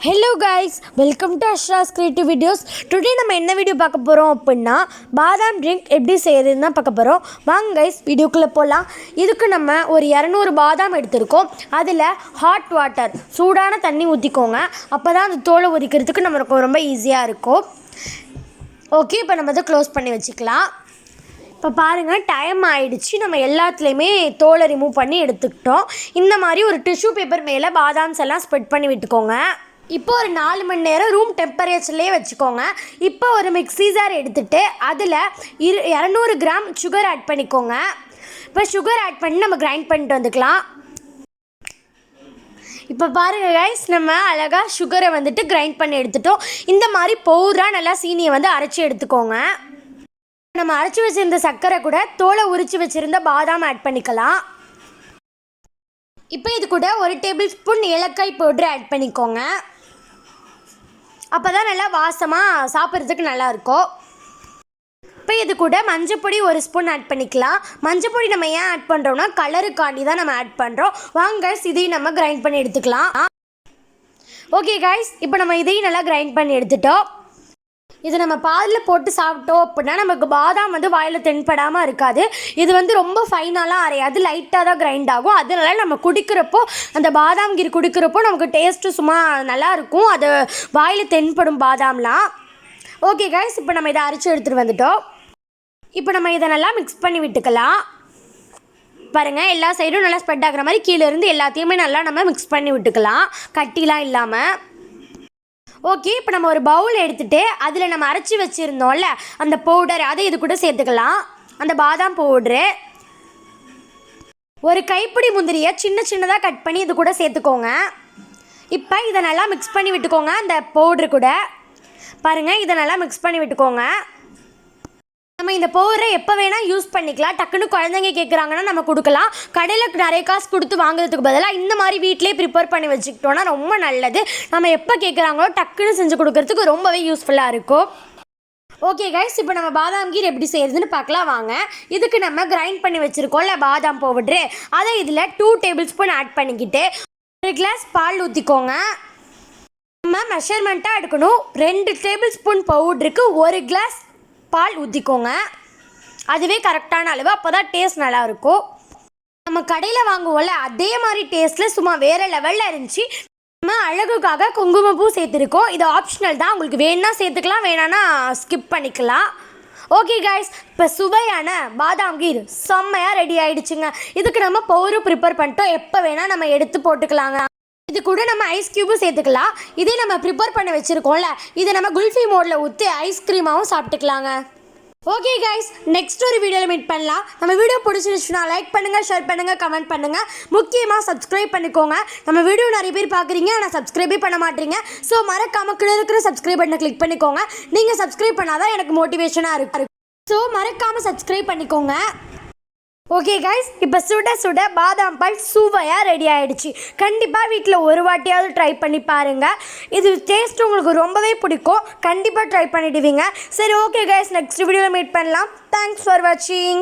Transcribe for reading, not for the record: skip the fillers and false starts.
Hello guys, welcome to Ashra's Creative Videos. Today நம்ம என்ன video பார்க்க போறோம் அப்படினா பாதாம் ட்ரிங்க் எப்படி செய்யறதுன்னு பார்க்க போறோம். வாங்க guys வீடியோக்குள்ள போலாம். இதுக்கு நம்ம ஒரு 200 பாதாம் எடுத்துறோம். அதுல ஹாட் வாட்டர் சூடான தண்ணி ஊத்திக்கோங்க. அப்பதான் அந்த தோலை உரிக்கிறதுக்கு நமக்கு ரொம்ப ஈஸியா இருக்கும். ஓகே, இப்போ நம்ம அதை க்ளோஸ் பண்ணி வச்சுக்கலாம். இப்போ பாருங்கள், டைம் ஆகிடுச்சு. நம்ம எல்லாத்துலேயுமே தோலை ரிமூவ் பண்ணி எடுத்துக்கிட்டோம். இந்த மாதிரி ஒரு டிஷ்யூ பேப்பர் மேலே பாதாம்ஸ் எல்லாம் ஸ்ப்ரெட் பண்ணி விட்டுக்கோங்க. இப்போ ஒரு 4 மணி நேரம் ரூம் டெம்பரேச்சர்லேயே வச்சுக்கோங்க. இப்போ ஒரு மிக்ஸி ஜார் எடுத்துகிட்டு அதில் 200 கிராம் சுகர் ஆட் பண்ணிக்கோங்க. இப்போ சுகர் ஆட் பண்ணி நம்ம கிரைண்ட் பண்ணிட்டு வந்துக்கலாம். இப்போ பாருங்கள் கைஸ், நம்ம அழகாக சுகரை கிரைண்ட் பண்ணி எடுத்துட்டோம். இந்த மாதிரி பவுடராக நல்லா சீனியை அரைச்சி எடுத்துக்கோங்க. நம்ம அரைச்சி வச்சுருந்த சர்க்கரை கூட தோலை உரித்து வச்சுருந்த பாதாம் ஆட் பண்ணிக்கலாம். இப்போ இது கூட 1 டேபிள் ஸ்பூன் ஏலக்காய் பவுடர் ஆட் பண்ணிக்கோங்க. அப்போ தான் நல்லா வாசமாக சாப்பிட்றதுக்கு நல்லாயிருக்கும். இப்போ இது கூட மஞ்சப்பொடி 1 ஸ்பூன் ஆட் பண்ணிக்கலாம். மஞ்சப்பொடி நம்ம ஏன் ஆட் பண்ணுறோம்னா கலருக்காண்டி தான் நம்ம ஆட் பண்ணுறோம். வாங்க கைஸ், இதையும் நம்ம கிரைண்ட் பண்ணி எடுத்துக்கலாம். ஓகே கைஸ், இப்போ நம்ம இதையும் நல்லா கிரைண்ட் பண்ணி எடுத்துட்டோம். இது நம்ம பாலில் போட்டு சாப்பிட்டோம் அப்படின்னா நமக்கு பாதாம் வாயில் தென்படாமல் இருக்காது. இது ரொம்ப ஃபைனலாக அரையாது, லைட்டாக தான் கிரைண்ட் ஆகும். அதனால நம்ம குடிக்கிறப்போ அந்த பாதாம் கீர் குடிக்கிறப்போ நமக்கு டேஸ்ட்டு சும்மா நல்லாயிருக்கும். அது வாயில் தென்படும் பாதாம்லாம். ஓகே கைஸ், இப்போ நம்ம இதை அரைச்சி எடுத்துகிட்டு வந்துட்டோம். இப்போ நம்ம இதை நல்லா மிக்ஸ் பண்ணி விட்டுக்கலாம். பாருங்கள், எல்லா சைடும் நல்லா ஸ்ப்ரெட் ஆகிற மாதிரி கீழே இருந்து எல்லாத்தையுமே நல்லா நம்ம மிக்ஸ் பண்ணி விட்டுக்கலாம், கட்டிலாம் இல்லாமல். ஓகே, இப்போ நம்ம ஒரு பவுல் எடுத்துகிட்டு அதில் நம்ம அரைச்சி வச்சுருந்தோம்ல அந்த பவுடர், அதை இது கூட சேர்த்துக்கலாம். அந்த பாதாம் பவுட்ரு ஒரு கைப்பிடி முந்திரியை சின்ன சின்னதாக கட் பண்ணி இது கூட சேர்த்துக்கோங்க. இப்போ இதை நல்லா மிக்ஸ் பண்ணி விட்டுக்கோங்க. அந்த பவுட்ரு கூட பாருங்கள், இதை நல்லா மிக்ஸ் பண்ணி விட்டுக்கோங்க. நம்ம இந்த பவுடரை எப்போ வேணால் யூஸ் பண்ணிக்கலாம். டக்குன்னு குழந்தைங்க கேட்குறாங்கன்னா நம்ம கொடுக்கலாம். கடையில் நிறைய காசு கொடுத்து வாங்குறதுக்கு பதிலாக இந்த மாதிரி வீட்டிலே ப்ரிப்பேர் பண்ணி வச்சுக்கிட்டோன்னா ரொம்ப நல்லது. நம்ம எப்போ கேட்குறாங்களோ டக்குன்னு செஞ்சு கொடுக்கறதுக்கு ரொம்பவே யூஸ்ஃபுல்லாக இருக்கும். ஓகே கைஸ், இப்போ நம்ம பாதாம் கீர் எப்படி செய்யறதுன்னு பார்க்கலாம் வாங்க. இதுக்கு நம்ம கிரைண்ட் பண்ணி வச்சுருக்கோம்ல பாதாம் பவுட்ரு, அதை இதில் 2 டேபிள் ஸ்பூன் ஆட் பண்ணிக்கிட்டு 1 கிளாஸ் பால் ஊற்றிக்கோங்க. நம்ம மெஷர்மெண்ட்டாக எடுக்கணும். 2 டேபிள் ஸ்பூன் பவுட்ருக்கு 1 கிளாஸ் பால் ஊற்றிக்கோங்க. அதுவே கரெக்டான அளவு. அப்போ தான் டேஸ்ட் நல்லாயிருக்கும். நம்ம கடையில் வாங்குவோம்ல அதே மாதிரி டேஸ்ட்டில் சும்மா வேறு லெவலில் இருந்துச்சு. நம்ம அழகுக்காக குங்குமப்பூ சேர்த்துருக்கோம். இது ஆப்ஷனல் தான், உங்களுக்கு வேணுன்னா சேர்த்துக்கலாம், வேணான்னா ஸ்கிப் பண்ணிக்கலாம். ஓகே கைஸ், இப்போ சுவையான பாதாம் கீர் செம்மையாக ரெடி ஆகிடுச்சுங்க. இதுக்கு நம்ம பவுடர் ப்ரிப்பேர் பண்ணிட்டோம். எப்போ வேணால் நம்ம எடுத்து போட்டுக்கலாங்க. இது கூட நம்ம ஐஸ் க்யூபும் சேர்த்துக்கலாம். இதே நம்ம ப்ரிப்பேர் பண்ணி வச்சுருக்கோம்ல, இதை நம்ம குல்ஃபி மோடில் ஊற்றி ஐஸ்கிரீமாகவும் சாப்பிட்டுக்கலாங்க. ஓகே கைஸ், நெக்ஸ்ட் ஒரு வீடியோவில் மீட் பண்ணலாம். நம்ம வீடியோ பிடிச்சிருச்சுன்னா லைக் பண்ணுங்கள், ஷேர் பண்ணுங்கள், கமெண்ட் பண்ணுங்கள். முக்கியமாக சப்ஸ்கிரைப் பண்ணிக்கோங்க. நம்ம வீடியோ நிறைய பேர் பார்க்குறீங்க, ஆனால் சப்ஸ்கிரைபே பண்ண மாட்டீங்க. ஸோ மறக்காமல் கீழே இருக்கிற சப்ஸ்கிரைப் பட்டனை கிளிக் பண்ணிக்கோங்க. நீங்கள் சப்ஸ்கிரைப் பண்ணாதான் எனக்கு மோட்டிவேஷனாக இருக்கும். ஸோ மறக்காமல் சப்ஸ்கிரைப் பண்ணிக்கோங்க. ஓகே கைஸ், இப்போ சுட சுட பாதாம் பால் சுவையாக ரெடி ஆகிடுச்சு. கண்டிப்பாக வீட்டில் ஒரு வாட்டியாவது ட்ரை பண்ணி பாருங்கள். இது டேஸ்ட் உங்களுக்கு ரொம்பவே பிடிக்கும். கண்டிப்பாக ட்ரை பண்ணிடுவீங்க. சரி, ஓகே கைஸ், நெக்ஸ்ட் வீடியோவில் மீட் பண்ணலாம். தேங்க்ஸ் ஃபார் வாட்சிங்.